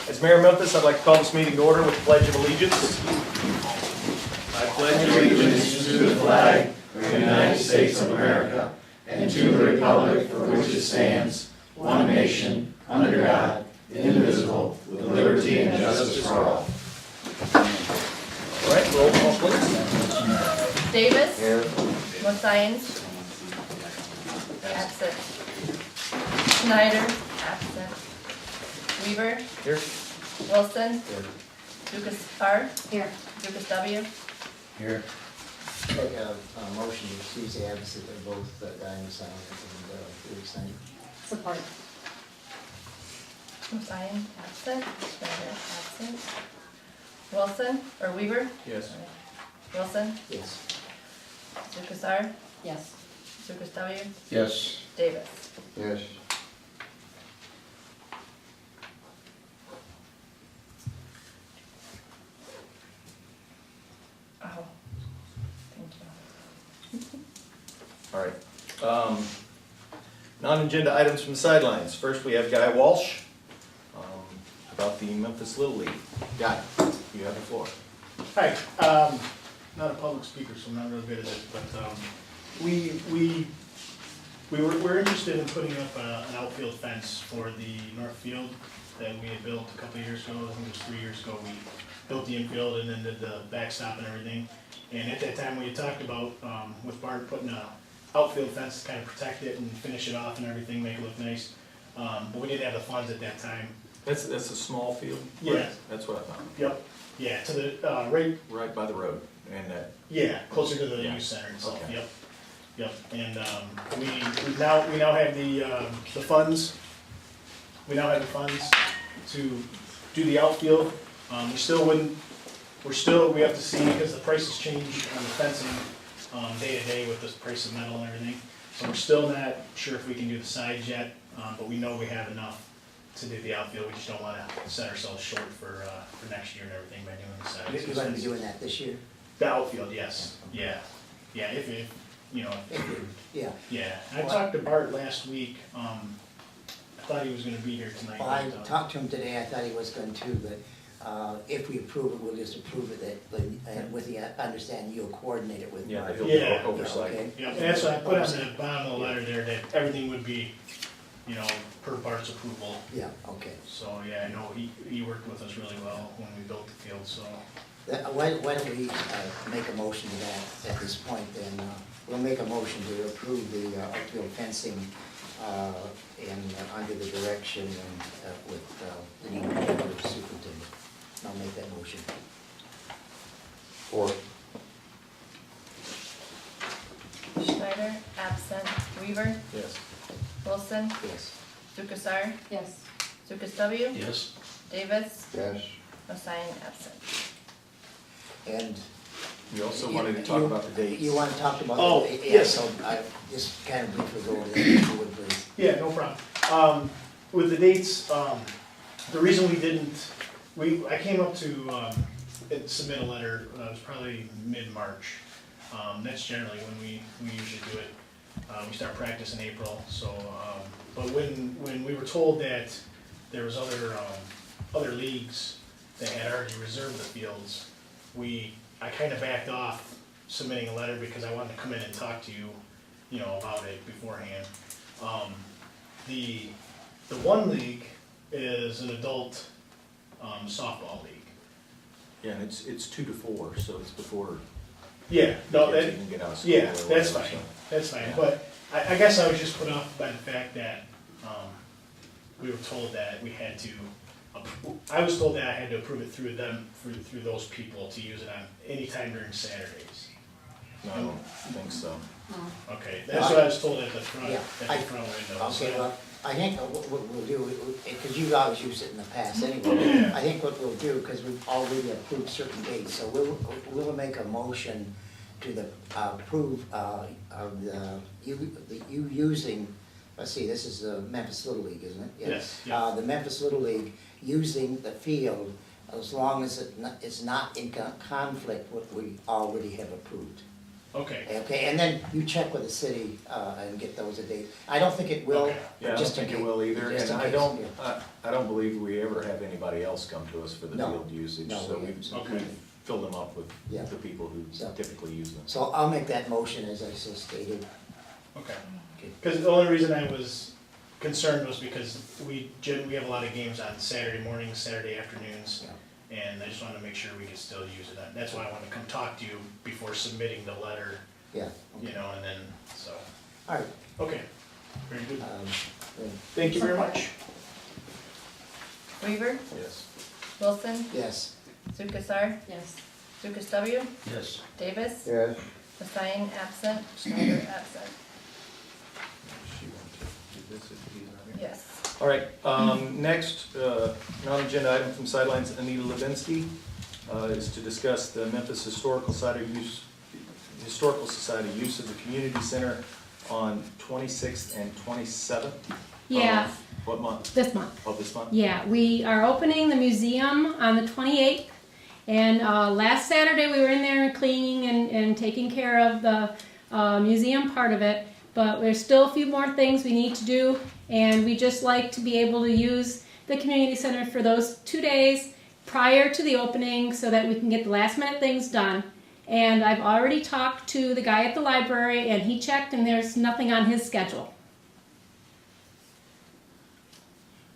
As Mayor of Memphis, I'd like to call this meeting to order with the Pledge of Allegiance. I pledge allegiance to the flag of the United States of America and to the republic for which it stands, one nation, under God, indivisible, with liberty and justice for all. All right, roll call please. Davis. Here. Mosayan. Absent. Schneider. Absent. Weaver. Here. Wilson. Here. Lucas R. Here. Lucas W. Here. Make a motion to excuse the absence of both Diane Silent and Felix Stein. Support. Mosayan. Absent. Schneider. Absent. Wilson or Weaver. Yes. Wilson. Yes. Lucas R. Yes. Lucas W. Yes. Davis. Yes. Oh. Thank you. All right. Non-agenda items from the sidelines. First, we have Guy Walsh about the Memphis Little League. Guy, you have the floor. Hi, not a public speaker, so I'm not real good at it, but we're interested in putting up an outfield fence for the north field that we had built a couple of years ago. I think it was 3 years ago. We built the infield and then did the backstop and everything. And at that time, we had talked about with Bart putting a outfield fence to kind of protect it and finish it off and everything, make it look nice. But we didn't have the funds at that time. That's a small field? Yeah. That's what I thought. Yep. Yeah, to the Right by the road and that. Yeah, closer to the Yeah. youth center itself, Okay. yep. Yep, and, we now have the funds, we now have the funds to do the outfield. We have to see, because the prices change on the fencing, day to day with the price of metal and everything. So we're still not sure if we can do the sides yet, but we know we have enough to do the outfield. We just don't wanna set ourselves short for next year and everything by doing the sides. You're gonna be doing that this year? The outfield, yes, yeah, if Yeah. yeah. I talked to Bart last week, I thought he was gonna be here tonight. Well, I but, talked to him today, I thought he was going to, but if we approve it, we'll just approve it, with the understanding you'll coordinate it with Yeah, Mark. he'll Yeah. do oversight. Okay. Yeah, and that's what I put on the bottom of the letter there, that everything would be, per Bart's approval. Yeah, okay. So, yeah, I know he worked with us really well when we built the field, so. Why don't we make a motion to that at this point, then, we'll make a motion to approve the outfield fencing and under the direction and with the new superintendent. I'll make that motion. Four. Schneider. Absent. Weaver. Yes. Wilson. Yes. Lucas R. Yes. Lucas W. Yes. Davis. Yes. Mosayan. Absent. And You also wanted to talk about the dates. you want to talk about? Oh, yeah, yes. So I just kind of briefly go over that, if you would, please. Yeah, no problem. With the dates, the reason we didn't, I came up to submit a letter, it was probably mid-March. That's generally when we usually do it. We start practice in April, so, but when we were told that there was other leagues that had already reserved the fields, I kind of backed off submitting a letter because I wanted to come in and talk to you, about it beforehand. The one league is an adult softball league. Yeah, and it's 2 to 4, so it's before Yeah, no, kids that, even get out of school. yeah, or that's whatever, fine, so. that's fine, Yeah. but I guess I was just put off by the fact that, we were told that we had to, I was told that I had to approve it through them, through those people to use it on any time during Saturdays. No, I don't think so. Okay, that's what I was told at the front, Yeah, at the front window. Okay, well, I think what we'll do, because you've always used it in the past anyway, Yeah. I think what we'll do, because we've already approved certain dates, so we'll make a motion to approve of you using, let's see, this is the Memphis Little League, isn't it? Yes, yeah. The Memphis Little League using the field as long as it's not in conflict with what we already have approved. Okay, Okay, and then you check with the city, and get those a date. I don't think it will. Okay. Yeah, I don't just in think it case- will either, just and in I case, don't, yeah. I don't believe we ever have anybody else come to us for the No. field usage, No, so we we Okay. fill them up with Yeah. the people who So- typically use them. So I'll make that motion as I just stated. okay. Okay. Because the only reason I was concerned was because we have a lot of games on Saturday mornings, Saturday afternoons, and I just wanted to make sure we could still use it. That's why I wanted to come talk to you before submitting the letter, Yeah. you know, and then, so, All right. okay, very good. Then, Thank you very much. Weaver, Yes. Wilson, yes. Lukasar, Yes. Lucas W, Yes. Davis, Yes. Hassan absent, Schneider absent. She wants to do this if he's not here. Yes. All right, next, non-agenda item from Sidelines, Anita Levinsky, is to discuss the Memphis Historical Society use of the community center on 26th and 27th. Yeah, of what month? this month. Of this month? Yeah, we are opening the museum on the 28th. And last Saturday, we were in there cleaning and taking care of the museum part of it. But there's still a few more things we need to do. And we just like to be able to use the community center for those 2 days prior to the opening so that we can get the last minute things done. And I've already talked to the guy at the library and he checked and there's nothing on his schedule.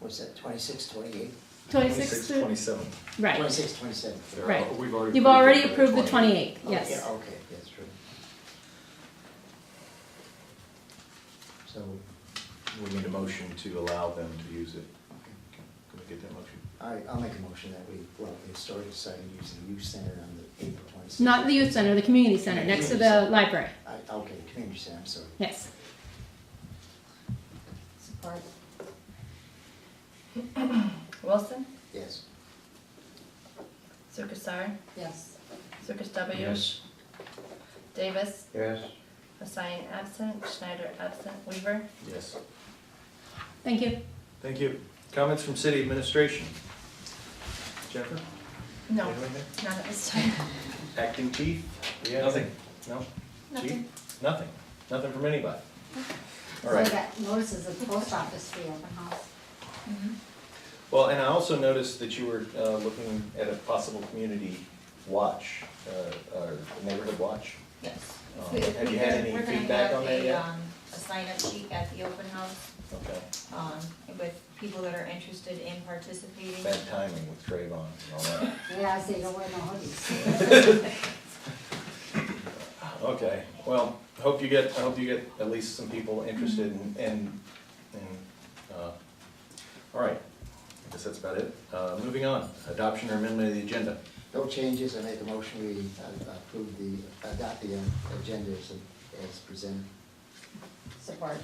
What's that, 26, 28? 26th, 27th. right. 26, 27. Right. We've already You've already it for approved the 28th. 28th, yes. Yeah, okay, that's true. So, We need a motion to allow them to use it. okay. Can we get that motion? All right, I'll make a motion that we, well, the Historical Society use the youth center on the April 26th. Not the youth center, the community center, next to the library, Okay, community center, I'm sorry. yes. Support. Wilson, Yes. Lukasar, Yes. Lucas W, Yes. Davis, Yes. Hassan absent, Schneider absent, Weaver. Yes. Thank you. Thank you. Comments from city administration? Jennifer? No, You have anything? not at this time. Acting chief? Do you have Nothing. anything? No? Nothing. Chief? Nothing? Nothing from anybody? All So I right. got notices of the post office for the open house. Well, and I also noticed that you were looking at a possible community watch, or neighborhood watch. Yes. Have you had any feedback on that yet? We're gonna have a sign-up sheet at the open house, Okay. with people that are interested in participating. Bad timing with Trayvon and all that. Yeah, I say don't wear no hoodies. Okay, well, I hope you get at least some people interested in, all right. I guess that's about it. Moving on, adoption or amendment of the agenda. No changes, I make a motion, we adopt the agenda as presented. Support.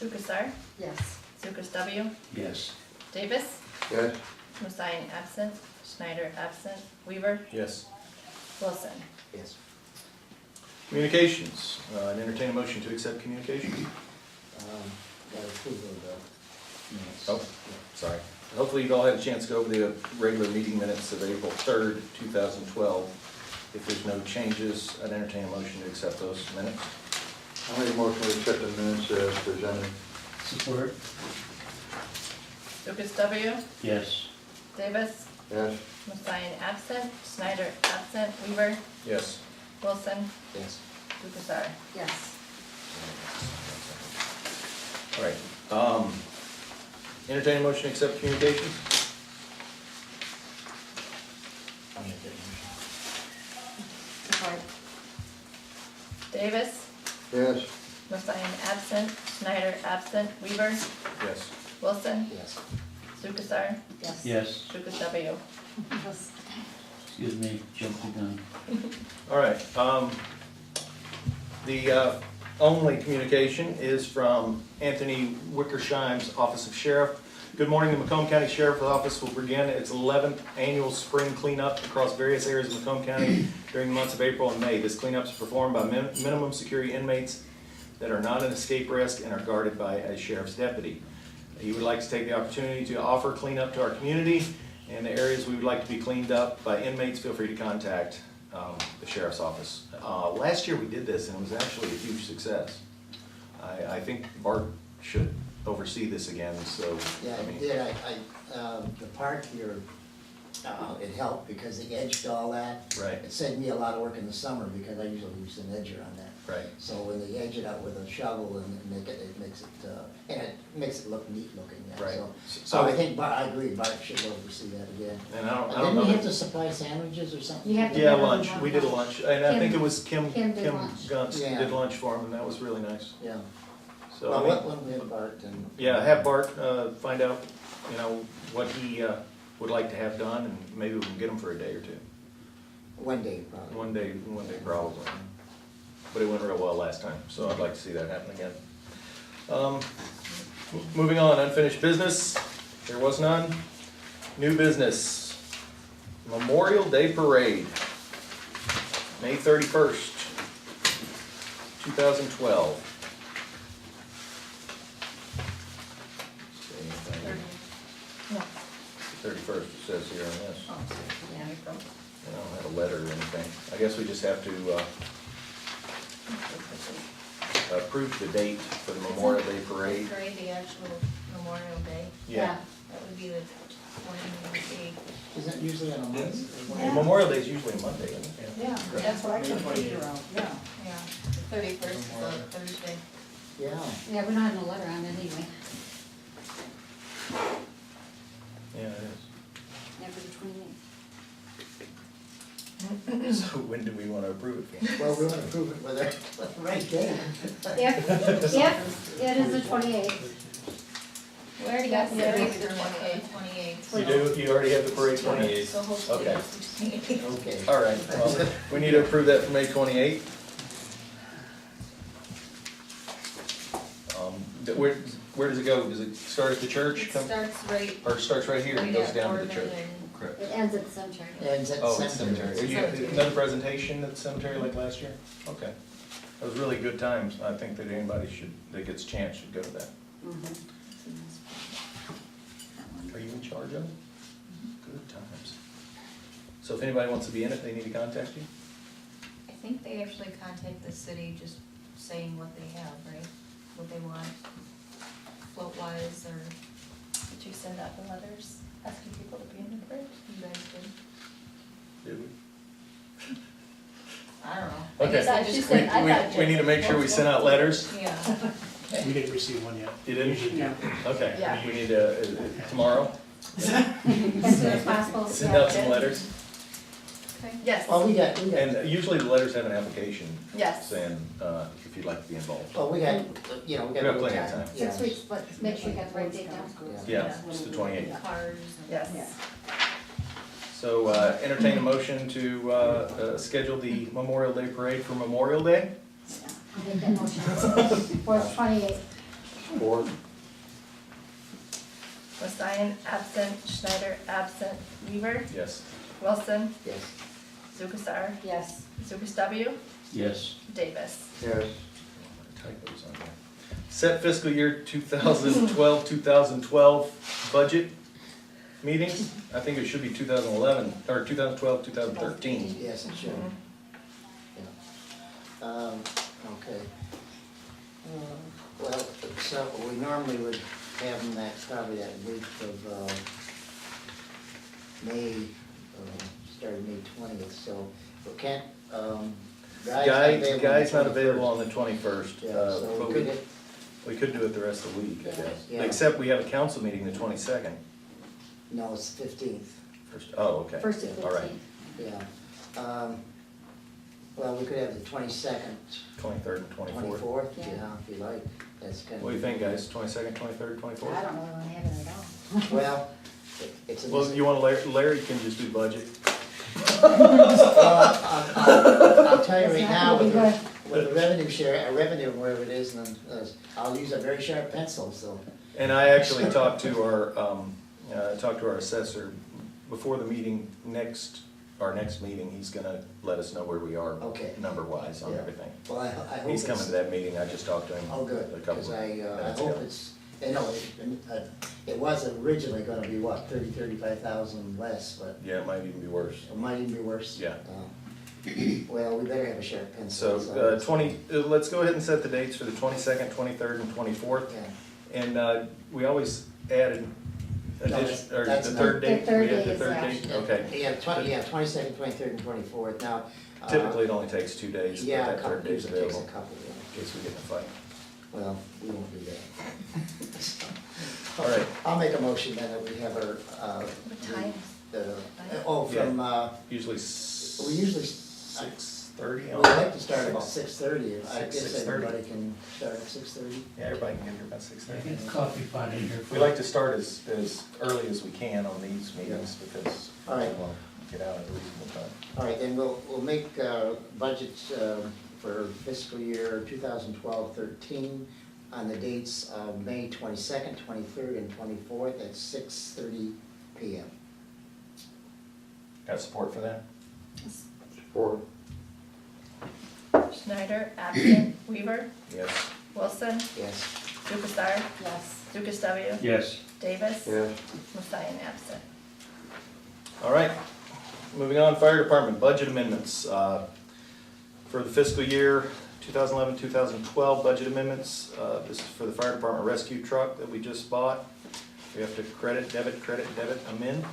Lukasar, Yes. Lucas W, Yes. Davis, Yes. Hassan absent, Schneider absent, Weaver, Yes. Wilson. Yes. Communications, I'd entertain a motion to accept communications. Got approval of the minutes. Oh, sorry. Hopefully you've all had a chance to go over the regular meeting minutes of April 3rd, 2012. If there's no changes, I'd entertain a motion to accept those minutes. I make a motion to accept the minutes as presented. Support? Lucas W, Yes. Davis, Yes. Hassan absent, Schneider absent, Weaver, Yes. Wilson, Yes. Lukasar. Yes. All right. Entertain a motion to accept communications? I'll make that motion. Support. Davis, Yes. Hassan absent, Schneider absent, Weaver, Yes. Wilson, Yes. Lukasar, Yes. Yes. Lucas W. Yes. Excuse me, jumped the gun. All right. The only communication is from Anthony Wickersheim's Office of Sheriff. Good morning, the Macomb County Sheriff's Office will begin its 11th annual spring cleanup across various areas of Macomb County during the months of April and May. This cleanup is performed by minimum security inmates that are not an escape risk and are guarded by a sheriff's deputy. He would like to take the opportunity to offer cleanup to our community, and the areas we would like to be cleaned up by inmates, feel free to contact the sheriff's office. Last year we did this and it was actually a huge success. I think Bart should oversee this again, so, Yeah, I it mean, did, the part here, it helped because they edged all that. right, It saved me a lot of work in the summer because I usually use an edger on that. right. So when they edge it out with a shovel and it makes it look neat looking, yeah, Right. so. So- So I think Bart, I agree, Bart should oversee that again. And I don't Didn't know. we have that- to supply sandwiches or something? You have to Yeah, give them lunch, we did a lunch, and I think it was Kim Kim did lunch. Gunst Yeah. did lunch for him, and that was really nice. Yeah, So, well, I mean, when we have Bart and. yeah, have Bart, find out, you know, what he, would like to have done, and maybe we can get him for a day or two. One day, probably. One day probably. But it went real well last time, so I'd like to see that happen again. Moving on, unfinished business, there was none. New business, Memorial Day Parade, May 31st, 2012. No. 31st, it says here on this. Oh, yeah, April. I don't have a letter or anything. I guess we just have to approve the date for the Memorial Day Parade. Parade, the actual Memorial Day, Yeah. that would be the 28th. Isn't it usually on a Monday? Yeah, Memorial Day is usually a Monday, isn't it? Yeah, that's what I can figure out, yeah. Yeah, the 31st is a Thursday. Yeah. Yeah, we're not having a letter on it anyway, Yeah, it after the 28th. is. So when do we want to approve it for? Well, we want to prove it with the right day. If it is the 28th. We already got the Yeah, parade it's for the 28th. 28th. You do, you already have the parade 28th? So hopefully Okay. it's the 28th. Okay. All right, well, we need to approve that for May 28th. Where does it go? Does it start at the church? It starts right, Or it starts right here and right goes at down to the Ormond church? and It ends at the cemetery. Ends at Oh, the it's cemetery. cemetery. Are you, another presentation at the cemetery like last year? Okay. That was really good times. I think that anybody that gets a chance should go to that. Are you in charge of it? Good times. So if anybody wants to be in it, they need to contact you? I think they actually contact the city just saying what they have, right? What they want, float wise, or Did you send out the letters asking people to be in the parade? you guys did. Did we? I don't know. I Okay. guess I just said- I thought We need to make sure we send out letters. Yeah, We didn't receive one yet. You didn't? No. Okay, Yeah. we need to, tomorrow, As soon as possible. send out some letters. okay. Yes, Well, we got, And usually the letters have an application yes. saying, if you'd like to be involved. well, we got, you know, we got. We got plenty of time. 6 weeks, but make sure you got the right date down. Yeah, it's the 28th. Cars and. Yes. So entertain a motion to schedule the Memorial Day Parade for Memorial Day? I'll make that motion for the 28th. Or, Wassian, absent. Schneider, absent. Weaver, Yes. Wilson, Yes. Lukasar, Yes. Lukas W, Yes. Davis. yes, Typos on there. Set fiscal year 2012, 2012 budget meetings. I think it should be 2011, or 2012, 2013. Yes, it should. Mhm. Okay. Well, so we normally would have them probably that week of, May, starting May 20th, so we can't, Guy's not available on the 21st. Yeah, so but we could get, we could do it the rest of the week, I guess. Yeah. Except we have a council meeting the 22nd. no, it's the 15th, Oh, okay. First and All right. 15th. yeah. Well, we could have the 22nd, 23rd and 24th. 24th, Yeah. yeah, if you like, that's kind of. What do you think, guys? 22nd, 23rd, I 24th? don't really want to have it at all. Well, it's a. Well, you want Larry can just do budget. I'll tell you That's right not now, gonna be good. with the revenue share, revenue, wherever it is, and I'll use a very sharp pencil, so. And I actually talked to our assessor before the meeting our next meeting, he's gonna let us know where we are. Okay. Number-wise on Yeah. everything. Well, I hope He's coming it's, to that meeting, I just talked to him. oh, good, a couple because of I minutes hope ago. it's, you know, it was originally gonna be, what, 35,000 less, but Yeah, it might even be worse. it might even be worse. Yeah. Well, we better have a sheriff So, pencil. let's go ahead and set the dates for the 22nd, 23rd, and 24th. Yeah. And we always added addition, or the that's third not- date? the third We had day is third action. date? Okay. Yeah, 22nd, 23rd, and 24th. Now. Typically, it only takes 2 days, but Yeah, a that couple, third day's usually takes a available couple, in yeah. case we get in a fight. Well, we won't do that. All right. I'll make a motion then that we have our, What time? from, Usually we usually, 6:30. we like to start about 6:30. I guess 6:30. everybody can start at 6:30. Yeah, everybody can get here about 6:30. Get the coffee pot in here. We like to start as early as we can on these meetings because All right. we'll get out at a reasonable time. All right, then we'll make budgets for fiscal year 2012-13 on the dates of May 22nd, 23rd, and 24th at 6:30 PM. Got support for that? Support. Schneider, absent. Weaver, Yes. Wilson, Yes. Lukasar, Yes. Lucas W. Yes. Davis, Yes. Messiah absent. All right, moving on, fire department, budget amendments. For the fiscal year 2011, 2012 budget amendments, this is for the fire department rescue truck that we just bought. We have to credit, debit, amend.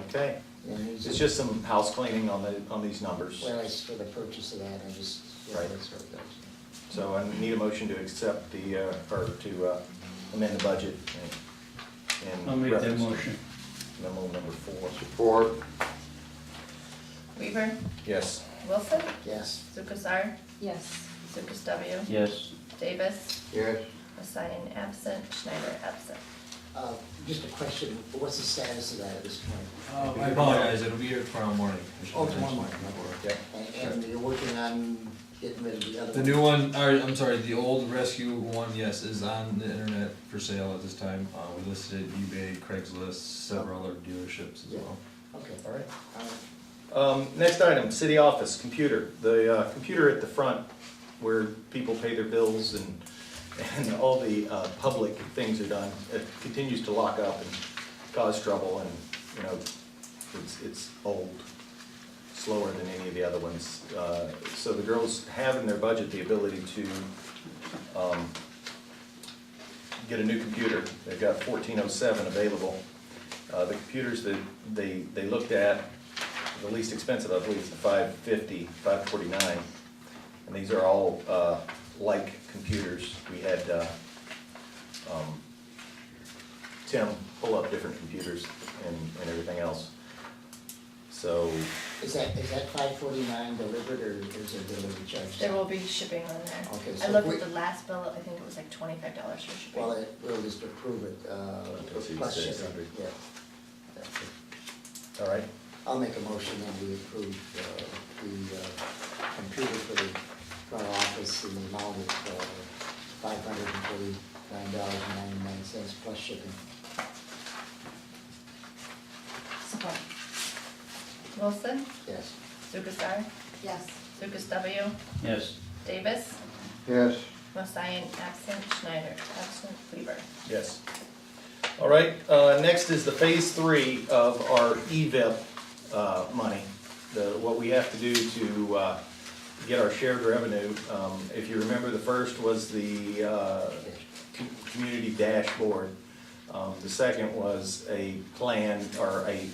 Okay, And these it's are- just some house cleaning on these numbers. Well, it's for the purchase of that, I just, yeah, Right. that's what it does. So I need a motion to accept or to amend the budget in I'll make that reference to motion. memo number 4. Support. Weaver, Yes. Wilson, Yes. Lukasar, Yes. Lucas W. Yes. Davis, Yes. Messiah absent, Schneider absent. Just a question, what's the status of that at this point? I apologize, it'll be here tomorrow morning. I should Oh, mention. tomorrow morning, Yeah. And you're working on getting rid of the other The one? new one, or, I'm sorry, the old rescue one, yes, is on the internet for sale at this time. We listed it eBay, Craigslist, several other dealerships as Yeah. well. Okay. All right. All right. Next item, city office, computer. The computer at the front where people pay their bills and all the public things are done, it continues to lock up and cause trouble, and, you know, it's old, slower than any of the other ones. So the girls have in their budget the ability to get a new computer. They've got 1407 available. The computers that they looked at, the least expensive, I believe, is the 550, 549. And these are all like computers. We had Tim pull up different computers and everything else. So, Is that 549 delivered, or is there delivery charge? There will be shipping on there. Okay, I so looked we- at the last bill, I think it was like $25 for shipping. Well, we'll just approve it, Until plus shipping, 600. yeah. all right, I'll make a motion that we approve the computer for the front office in the amount of $549.99 plus shipping. Support. Wilson, Yes. Lukasar, Yes. Lucas W. Yes. Davis, Yes. Messiah absent, Schneider absent, Weaver. yes. All right, next is the phase 3 of our EVIP money. What we have to do to get our shared revenue. If you remember, the first was the community dashboard. The second was a plan or a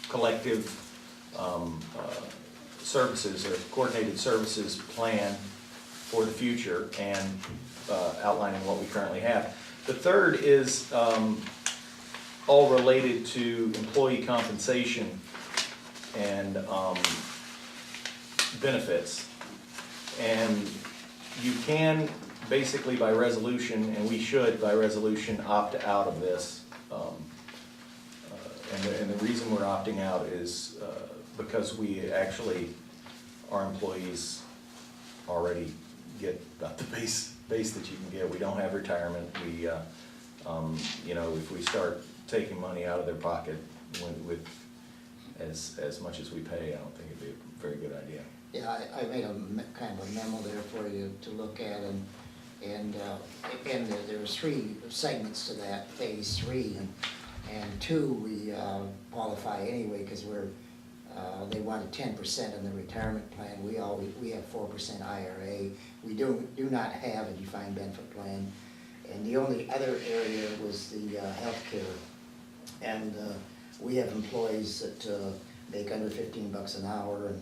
collective services or coordinated services plan for the future and outlining what we currently have. The third is all related to employee compensation and benefits. And you can basically by resolution, and we should by resolution, opt out of this. And the reason we're opting out is because we actually, our employees already get about the base that you can get. We don't have retirement. We, you know, if we start taking money out of their pocket with as much as we pay, I don't think it'd be a very good idea. Yeah, I made a kind of a memo there for you to look at, and there was 3 segments to that, phase 3, and 2 we qualify anyway, because we're They wanted 10% in the retirement plan. We have 4% IRA. We do not have a defined benefit plan. And the only other area was the healthcare. And we have employees that make under $15 an hour,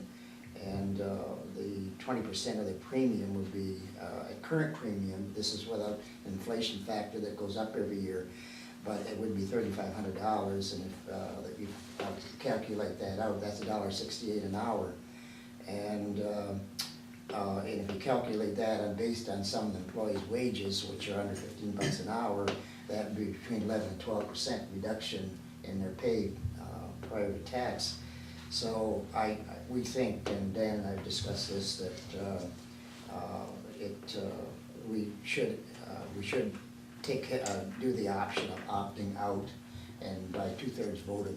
and the 20% of the premium would be at current premium. This is without inflation factor that goes up every year, but it would be $3,500, and if you calculate that out, that's $1.68 an hour. And if you calculate that based on some of the employees' wages, which are under $15 an hour, that would be between 11 and 12% reduction in their pay prior to tax. So we think, and Dan and I have discussed this, that we should do the option of opting out, and by 2/3 vote of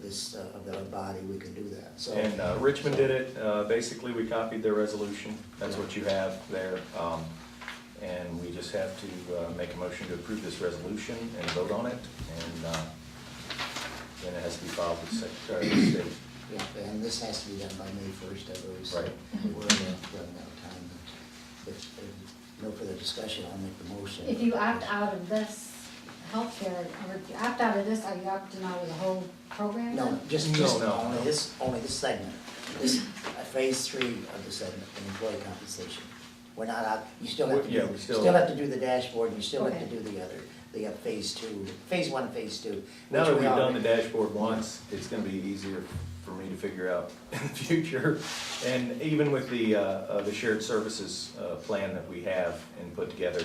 the body, we can do that. So. And Richmond did it. Basically, we copied their resolution. That's what you have there. And we just have to make a motion to approve this resolution and vote on it. And then it has to be filed with the Secretary of State. Yeah, and this has to be done by May 1st, I believe. So Right. we're running out of time. If no further discussion, I'll make the motion. If you opt out of this healthcare, or if you opt out of this, are you opting out of the whole program? No, then? just No. only this segment, this phase 3 of the segment, the employee compensation. We're not out, you still have to do, Yeah, we still- still have to do the dashboard, and you still have to Okay. do the other, the phase 2, phase 1 and phase 2. Now that which we've we done the already- dashboard once, it's gonna be easier for me to figure out in the future. And even with the shared services plan that we have and put together,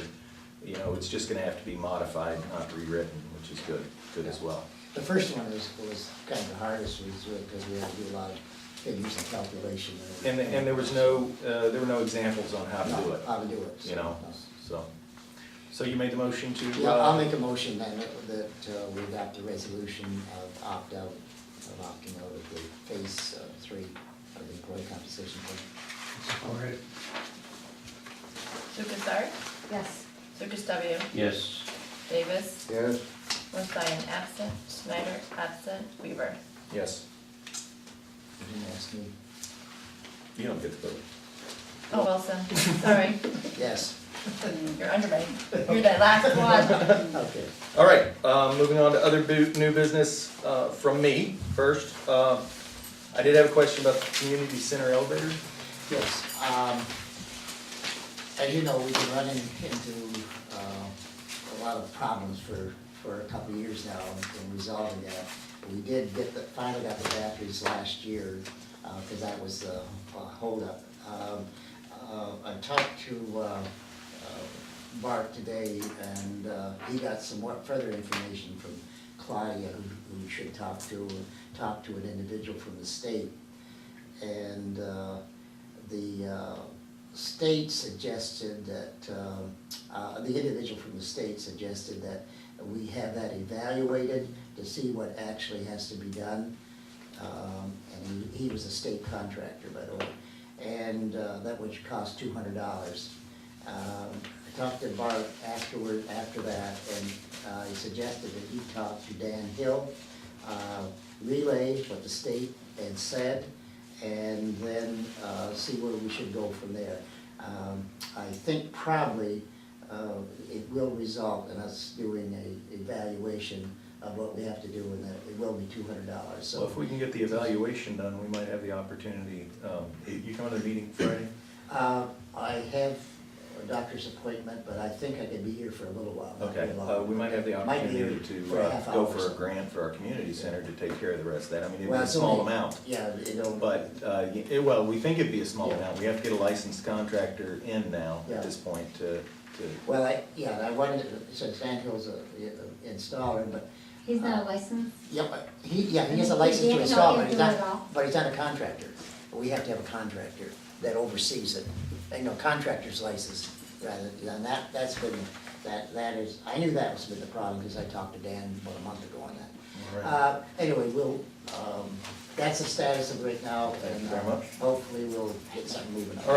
you know, it's just gonna have to be modified, not rewritten, which is good as well. The first one was kind of the hardest, because we had to do a lot of figures and calculation. And there was there were no examples on how to do it, How to do it. you know, so you made the motion to? Yeah, I'll make a motion then that we adopt the resolution of opting out of the phase 3 of the employee compensation plan. All right. Lukasart, Yes. Lucas W. Yes. Davis, Yes, Monstein absent, Schneider absent, Weaver. Yes, You didn't ask me. you don't get the vote. Oh, Wilson, sorry, Yes. you're under me. You're that last one. Okay. All right, moving on to other new business from me first. I did have a question about the community center elevator. Yes. As you know, we've been running into a lot of problems for a couple of years now in resolving that. We did finally got the batteries last year, because that was a holdup. I talked to Bart today, and he got some more further information from Claudia, who we should talk to an individual from the state. And the state suggested that, the individual from the state suggested that we have that evaluated to see what actually has to be done. And he was a state contractor, by the way, and that would cost $200. I talked to Bart after that, and he suggested that he talk to Dan Hill, relay what the state had said, and then see where we should go from there. I think probably it will result in us doing a evaluation of what we have to do, and that it will be $200. So Well, if we can get the evaluation done, we might have the opportunity. You come to the meeting Friday? I have a doctor's appointment, but I think I could be here for a little while. not Okay, very long. we might have the Might be here opportunity for a half to go hour or for a something. grant for our community center to take care of the rest of that. I mean, it'd be Well, a it's small only- amount. Yeah, it'll. But, well, we think it'd be a small Yeah. amount. We have to get a licensed contractor in now Yeah. at this point to, Well, I wanted, since Dan Hill's a installer, but, He's not licensed? yeah, but he has a And license to Dan install, Hill but he's can't do it not, all? but he's not a contractor. We have to have a contractor that oversees it. You know, contractor's license, rather, and that's been, that is, I knew that was been the problem, because I talked to Dan about a month ago on that. Anyway, that's the status of it right now, Thank you and very much. hopefully we'll get something moving on. All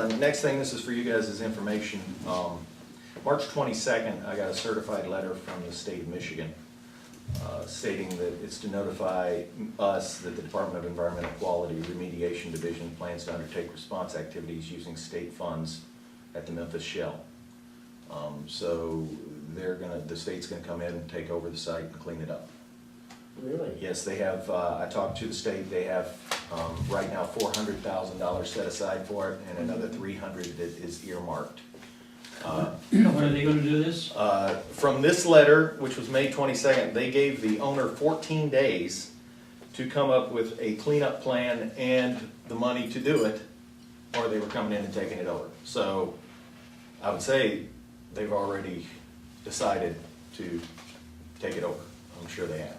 right, next thing, this is for you guys as information. March 22nd, I got a certified letter from the state of Michigan stating that it's to notify us that the Department of Environmental Quality Remediation Division plans to undertake response activities using state funds at the Memphis Shell. So the state's gonna come in and take over the site and clean it up. Really? Yes, they have, I talked to the state, they have, right now $400,000 set aside for it, and another 300 that is earmarked. When are they gonna do this? From this letter, which was May 22nd, they gave the owner 14 days to come up with a cleanup plan and the money to do it, or they were coming in and taking it over. So I would say they've already decided to take it over. I'm sure they have.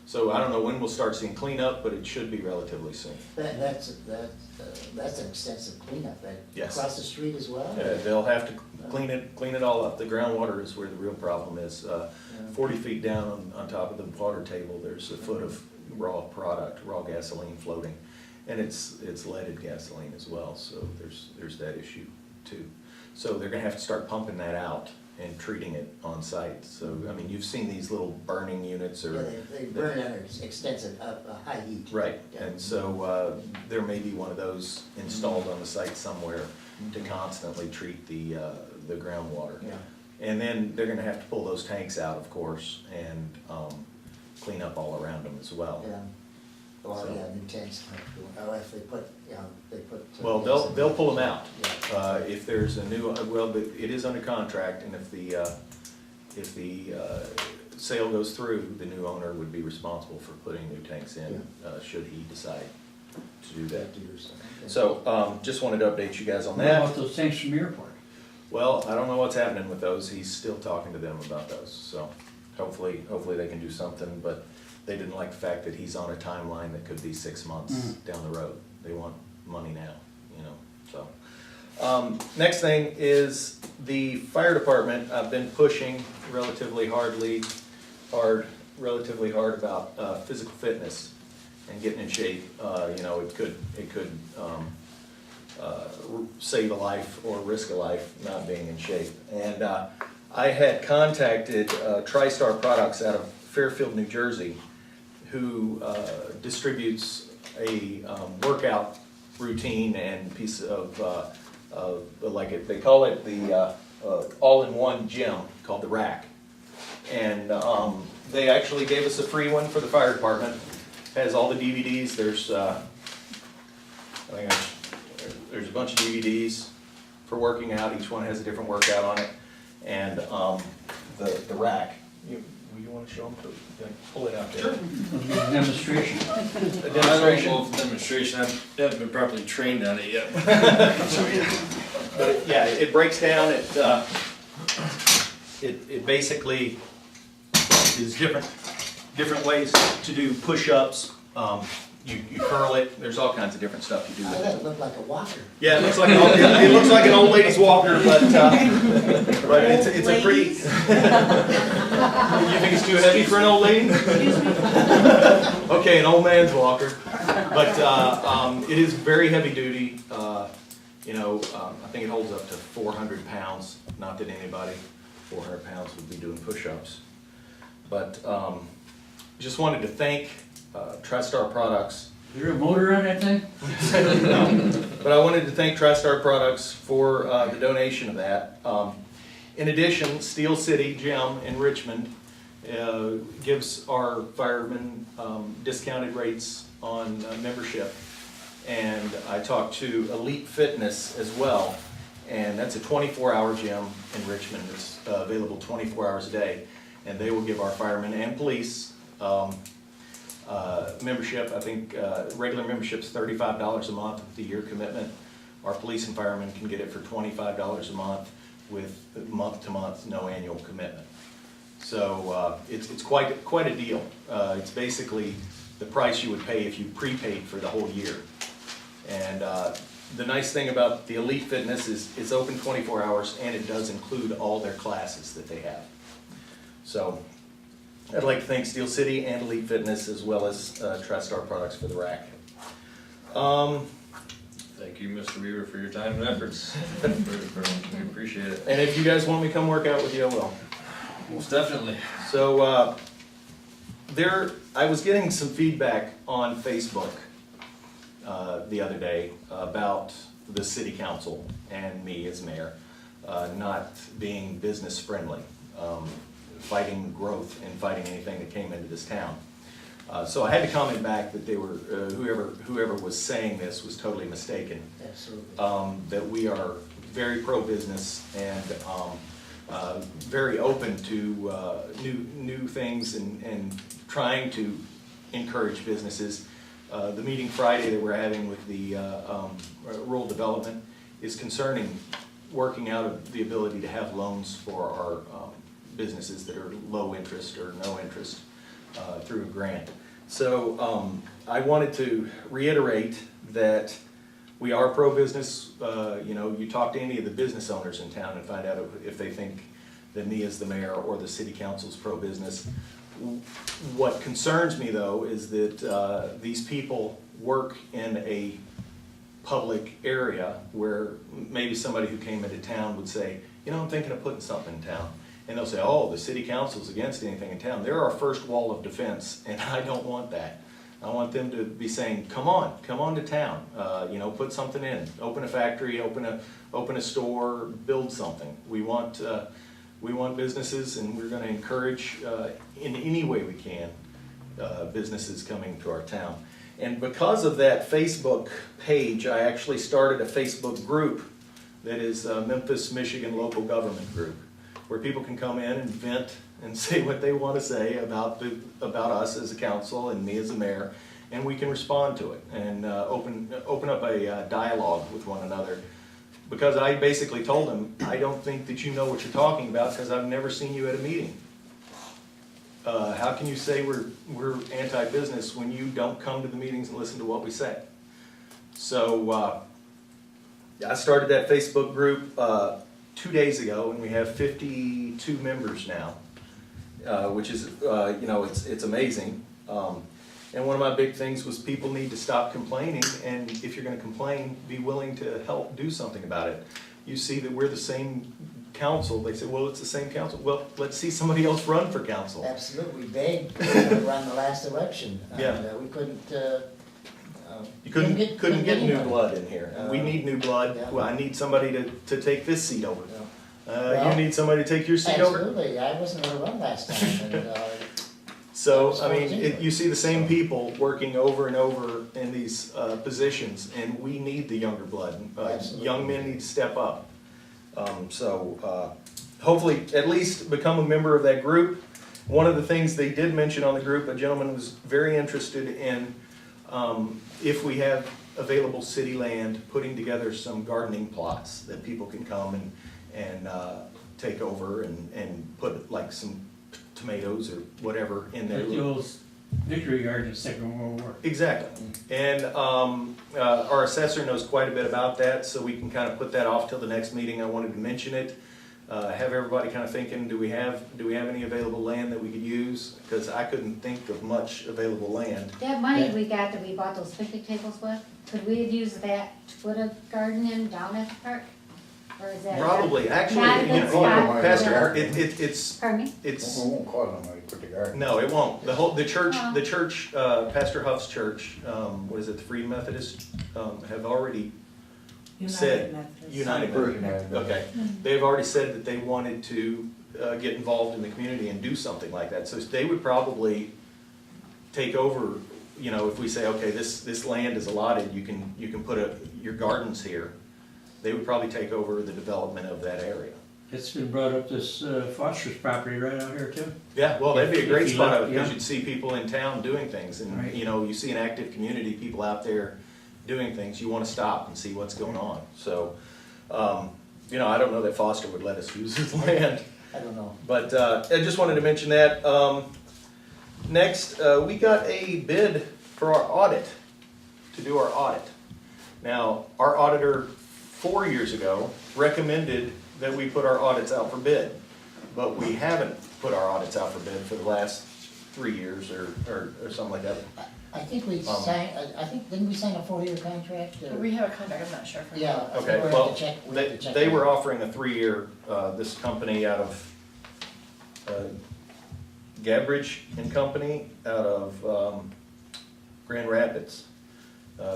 So I don't know when we'll start seeing cleanup, but it should be relatively soon. That's an extensive cleanup. Yes. Across the street as well? They'll have to clean it all up. The groundwater is where the real problem is. 40 feet down on top of the water table, there's a foot of raw gasoline floating. And it's leaded gasoline as well, so there's that issue too. So they're gonna have to start pumping that out and treating it on site. So, I mean, you've seen these little burning units or. Yeah, they burn under extensive, high heat. Right, Yeah. and so there may be one of those installed on the site somewhere to constantly treat the groundwater. Yeah. And then they're gonna have to pull those tanks out, of course, and clean up all around them as well. Yeah. Or, So- yeah, new tanks, or if they put, Well, they'll pull them out. Yeah. If there's a new, well, but it is under contract, and if the sale goes through, the new owner would be responsible for putting new tanks in, should he decide to do that. So, just wanted to update you guys on What that. about those tanks from the airport? Well, I don't know what's happening with those. He's still talking to them about those, so hopefully they can do something, but they didn't like the fact that he's on a timeline that could be 6 months down the road. They want money now, so. Next thing is the fire department. I've been pushing relatively hard about physical fitness and getting in shape. It could save a life or risk a life not being in shape. And I had contacted TriStar Products out of Fairfield, New Jersey, who distributes a workout routine and piece of they call it the all-in-one gym called the Rack. And they actually gave us a free one for the fire department. Has all the DVDs. There's there's a bunch of DVDs for working out. Each one has a different workout on it. And the Rack. You want to show them? Pull it out there. Sure. Demonstration. A I demonstration. don't know if demonstration, I haven't been properly trained on it yet. But yeah, it breaks down. It basically is different ways to do push-ups. You curl it. There's all kinds of different stuff you do I with thought it. it looked like a walker. Yeah, it looks like an old lady's walker, but it's a pretty. You think it's too heavy for an old lady? Okay, an old man's walker, but it is very heavy duty. I think it holds up to 400 pounds. Not that anybody 400 pounds would be doing push-ups, but just wanted to thank TriStar Products. Is there a motor on that thing? No. But I wanted to thank TriStar Products for the donation of that. In addition, Steel City Gym in Richmond gives our firemen discounted rates on membership. And I talked to Elite Fitness as well, and that's a 24-hour gym in Richmond. It's available 24 hours a day, and they will give our firemen and police membership. I think regular membership's $35 a month with the year commitment. Our police and firemen can get it for $25 a month with month-to-month, no annual commitment. So it's quite a deal. It's basically the price you would pay if you prepaid for the whole year. And the nice thing about the Elite Fitness is it's open 24 hours and it does include all their classes that they have. So I'd like to thank Steel City and Elite Fitness as well as TriStar Products for the rack. Thank you, Mr. Weaver, for your time and efforts. We appreciate it. And if you guys want me to come work out with you, I will. Most definitely. So I was getting some feedback on Facebook the other day about the city council and me as mayor not being business friendly, fighting growth and fighting anything that came into this town. So I had to comment back that they were, whoever was saying this was totally mistaken. Absolutely. That we are very pro-business and very open to new things and trying to encourage businesses. The meeting Friday that we're having with the rural development is concerning working out of the ability to have loans for our businesses that are low interest or no interest through a grant. So I wanted to reiterate that we are pro-business. You know, you talk to any of the business owners in town and find out if they think that me as the mayor or the city council is pro-business. What concerns me though is that these people work in a public area where maybe somebody who came into town would say, you know, I'm thinking of putting something in town. And they'll say, oh, the city council's against anything in town. They're our first wall of defense, and I don't want that. I want them to be saying, come on to town. You know, put something in, open a factory, open a store, build something. We want businesses, and we're going to encourage in any way we can businesses coming to our town. And because of that Facebook page, I actually started a Facebook group that is Memphis, Michigan Local Government Group, where people can come in and vent and say what they want to say about us as a council and me as a mayor, and we can respond to it and open up a dialogue with one another. Because I basically told them, I don't think that you know what you're talking about because I've never seen you at a meeting. How can you say we're anti-business when you don't come to the meetings and listen to what we say? So I started that Facebook group 2 days ago, and we have 52 members now, which is, you know, it's amazing. And one of my big things was people need to stop complaining, and if you're going to complain, be willing to help do something about it. You see that we're the same council. They say, well, it's the same council. Well, let's see somebody else run for council. Absolutely, we begged to run the last election. Yeah. And we couldn't. You couldn't get new anyone. blood in here. We need new blood. Yeah. Well, I need somebody to take this seat over. Yeah. You need somebody to take your seat over. Absolutely, I wasn't going to run last time. And, So, I mean, you see the same people working over and over in these positions, and we need the younger blood. Absolutely. Young men need to step up. Hopefully, at least become a member of that group. One of the things they did mention on the group, a gentleman was very interested in, if we have available city land, putting together some gardening plots that people can come and take over and put like some tomatoes or whatever in there. Like the old Victory Garden in the Second World War. Exactly. And our assessor knows quite a bit about that, so we can kind of put that off till the next meeting. I wanted to mention it. Have everybody kind of thinking, do we have any available land that we could use? Because I couldn't think of much available land. That money we got that we bought those picnic tables with, could we have used that to put a garden in down at the park? Or is that? Probably, actually, Not a you good know, spot. Pastor, it's, Pardon me? it's, We won't call them when we put the garden. no, it won't. The church, Oh. Pastor Huff's church, what is it, the Free Methodist, have already said, United Methodist, okay. They've already said that they wanted to get involved in the community and do something like that. So they would probably take over, you know, if we say, okay, this land is allotted, you can put your gardens here. They would probably take over the development of that area. It's been brought up, this Foster's property right out here too. Yeah, well, that'd be a great If you spot let- because yeah. you'd see people in town doing things, and Right. you know, you see an active community, people out there doing things. You want to stop and see what's going on. So, you know, I don't know that Foster would let us use his land, I don't know. but I just wanted to mention that. Next, we got a bid for our audit, to do our audit. Now, our auditor 4 years ago recommended that we put our audits out for bid, but we haven't put our audits out for bid for the last 3 years or something like that. I think we signed, didn't we sign a 4-year contract? We have a contract, I'm not sure if we Yeah. have. Okay, We'll have well, to check- we'll have to check they that. were offering a 3-year, this company out of Gabbridge and Company out of Grand Rapids.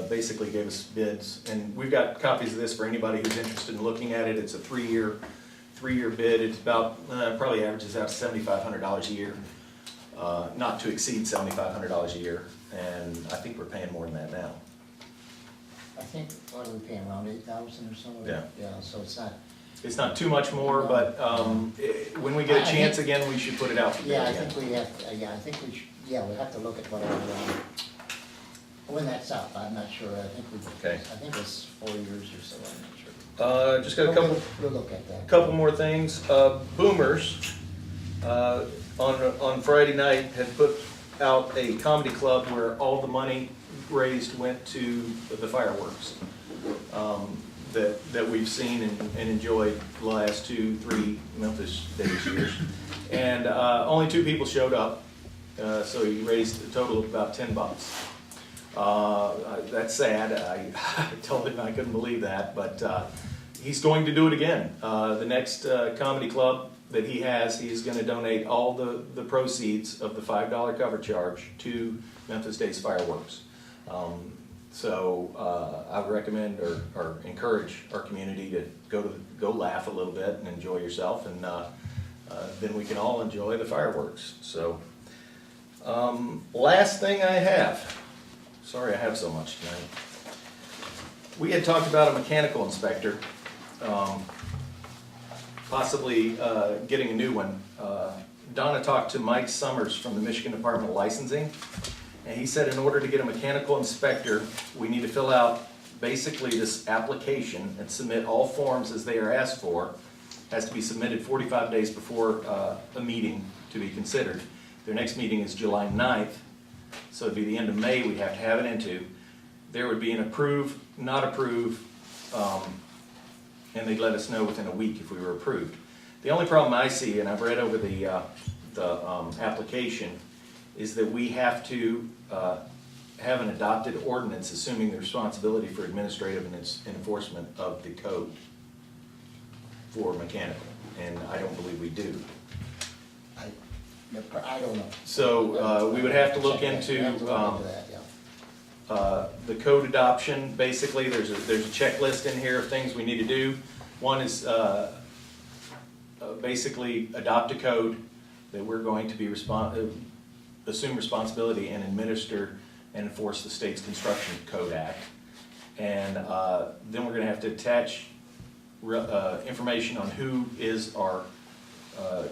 Basically gave us bids, and we've got copies of this for anybody who's interested in looking at it. It's a three-year bid. It's about, probably averages out to $7,500 a year, not to exceed $7,500 a year, and I think we're paying more than that now. I think, what are we paying, around 8,000 or so? Yeah. Yeah, so it's not, It's not too much more, but when we get a chance again, we should put it out for bid yeah, I again. think we have, I think we should, yeah, we have to look at whatever, when that's up, I'm not sure, I think we, Okay. I think it's 4 years or so, I'm not sure. Just got a couple. We'll look at that. Couple more things. Boomers, on Friday night had put out a comedy club where all the money raised went to the fireworks that we've seen and enjoyed the last 2-3 Memphis Days years. And only 2 people showed up, so he raised a total of about $10. That's sad. I told him I couldn't believe that, but he's going to do it again. The next comedy club that he has, he's going to donate all the proceeds of the $5 cover charge to Memphis Days Fireworks. So I would recommend or encourage our community to go laugh a little bit and enjoy yourself, and then we can all enjoy the fireworks. So last thing I have. Sorry I have so much tonight. We had talked about a mechanical inspector, possibly getting a new one. Donna talked to Mike Summers from the Michigan Department of Licensing, and he said in order to get a mechanical inspector, we need to fill out basically this application and submit all forms as they are asked for. Has to be submitted 45 days before a meeting to be considered. Their next meeting is July 9th. So it'd be the end of May we'd have to have it into. There would be an approve, not approve, and they'd let us know within a week if we were approved. The only problem I see, and I've read over the application, is that we have to have an adopted ordinance assuming the responsibility for administrative and enforcement of the code for mechanical, and I don't believe we do. I don't know. So we would have to look into that, yeah. the code adoption. Basically, there's a checklist in here of things we need to do. One is basically adopt a code that we're going to be assume responsibility and administer and enforce the state's Construction Code Act. And then we're going to have to attach information on who is our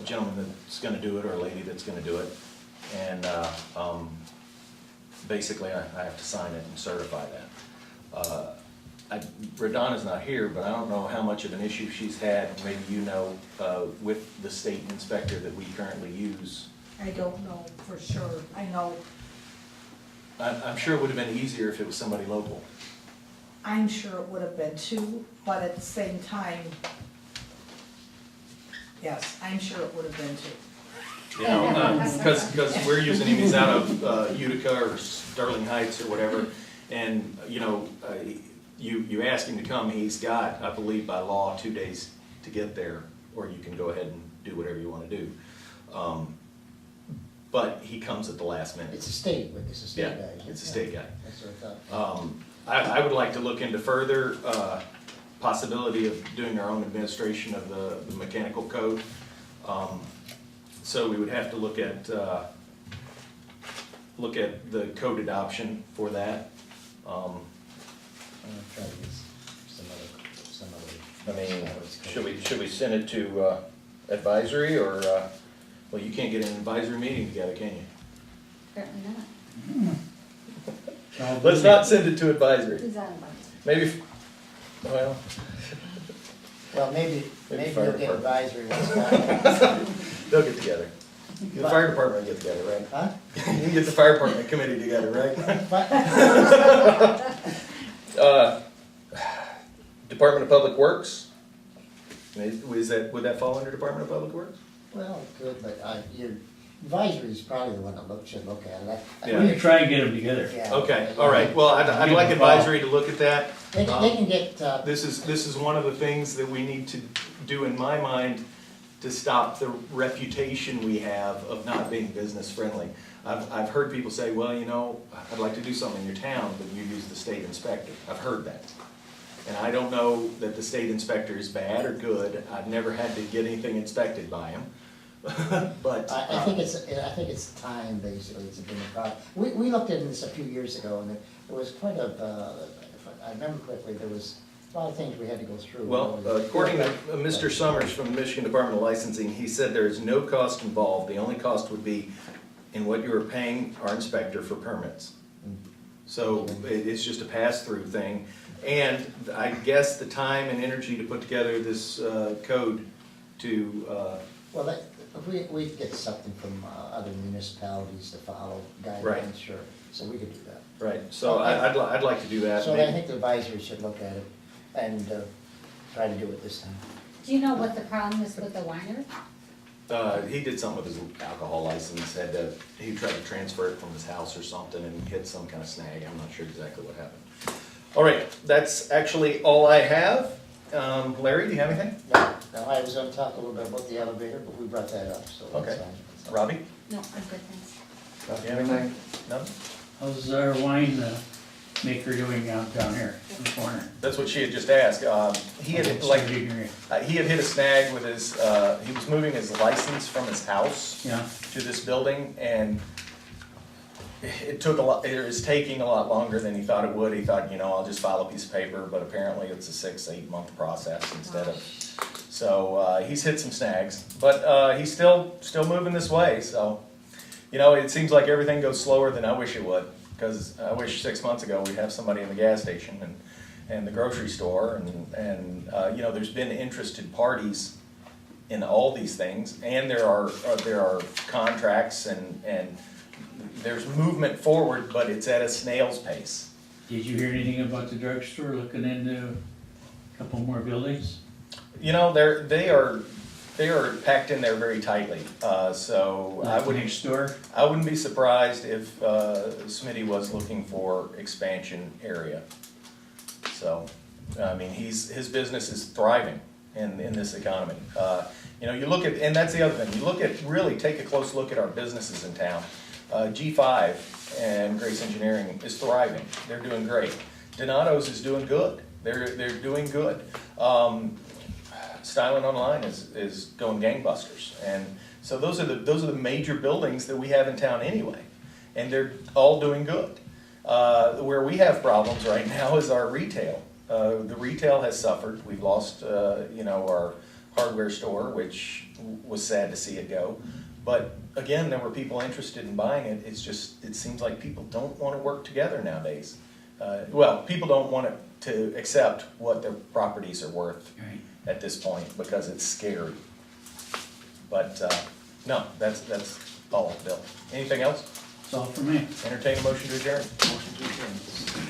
gentleman that's going to do it or a lady that's going to do it. And basically I have to sign it and certify that. Radonna's not here, but I don't know how much of an issue she's had, maybe you know, with the state inspector that we currently use. I don't know for sure. I know, I'm sure it would have been easier if it was somebody local. I'm sure it would have been too, but at the same time, yes, I'm sure it would have been too. You know, because we're using him, he's out of Utica or Sterling Heights or whatever, and, you know, you ask him to come, he's got, I believe by law, 2 days to get there, or you can go ahead and do whatever you want to do. But he comes at the last minute. It's a state guy. It's a state guy. That's what I thought. I would like to look into further possibility of doing our own administration of the mechanical code. So we would have to look at the code adoption for that. I'm gonna try to get some other. I mean, should we send it to advisory or, well, you can't get an advisory meeting together, can you? Apparently not. Let's not send it to advisory. Who's on one? Maybe, well, Well, maybe Maybe you'll fire get department. advisory once. they'll get together. The fire department will get together, right? Huh? You can get the fire department committee together, right? Department of Public Works? Would that fall under Department of Public Works? Well, good, but your advisory is probably the one that should look at it. Yeah. We can try and get them together. Yeah. Okay, all right. Well, I'd like advisory to look at that. They can get, This is one of the things that we need to do, in my mind, to stop the reputation we have of not being business friendly. I've heard people say, well, you know, I'd like to do something in your town, but you use the state inspector. I've heard that. And I don't know that the state inspector is bad or good. I've never had to get anything inspected by him. But I think it's time, basically, it's been a problem. We looked into this a few years ago, and there was quite a, if I remember correctly, there was a lot of things we had to go through. well, according to Mr. Summers from the Michigan Department of Licensing, he said there is no cost involved. The only cost would be in what you are paying our inspector for permits. So it's just a pass-through thing. And I guess the time and energy to put together this code to, Well, if we could get something from other municipalities to follow Right. guidelines, sure, so we could do that. right, so I'd like to do that. So I think the advisory should look at it and try to do it this time. Do you know what the problem is with the winery? He did something with his alcohol license, he tried to transfer it from his house or something and hit some kind of snag. I'm not sure exactly what happened. All right, that's actually all I have. Larry, do you have anything? Now, I was gonna talk a little bit about the elevator, but we brought that up, so Okay. that's fine. That's fine. Robbie? No, I'm good, thanks. Do you have anything? No? How's our wine maker doing down here in the corner? That's what she had just asked. He had, like, he had hit a snag with his, he was moving his license from his house Yeah, to this building, and it took a lot, it was taking a lot longer than he thought it would. He thought, you know, I'll just file a piece of paper, but apparently it's a 6-8 month process instead of, so, he's hit some snags, but, he's still moving this way, so. You know, it seems like everything goes slower than I wish it would, because I wish 6 months ago we'd have somebody in the gas station and the grocery store, and, you know, there's been interested parties in all these things, and there are contracts and there's movement forward, but it's at a snail's pace. did you hear anything about the drugstore looking into a couple more buildings? You know, they are packed in there very tightly, so I Next store? wouldn't be surprised if Smitty was looking for expansion area. So, I mean, his business is thriving in this economy. You know, you look at, and that's the other thing, you look at, really take a close look at our businesses in town. G5 and Grace Engineering is thriving. They're doing great. Donato's is doing good. They're doing good. Styling Online is going gangbusters, and so those are the major buildings that we have in town anyway, and they're all doing good. Where we have problems right now is our retail. The retail has suffered. We've lost, you know, our hardware store, which was sad to see it go. But again, there were people interested in buying it. It's just, it seems like people don't want to work together nowadays. Well, people don't want to accept what their properties are worth Right. at this point because it's scary. But no, that's all, Bill. Anything else? That's all for me. Entertain a motion to adjourn. Motion to adjourn.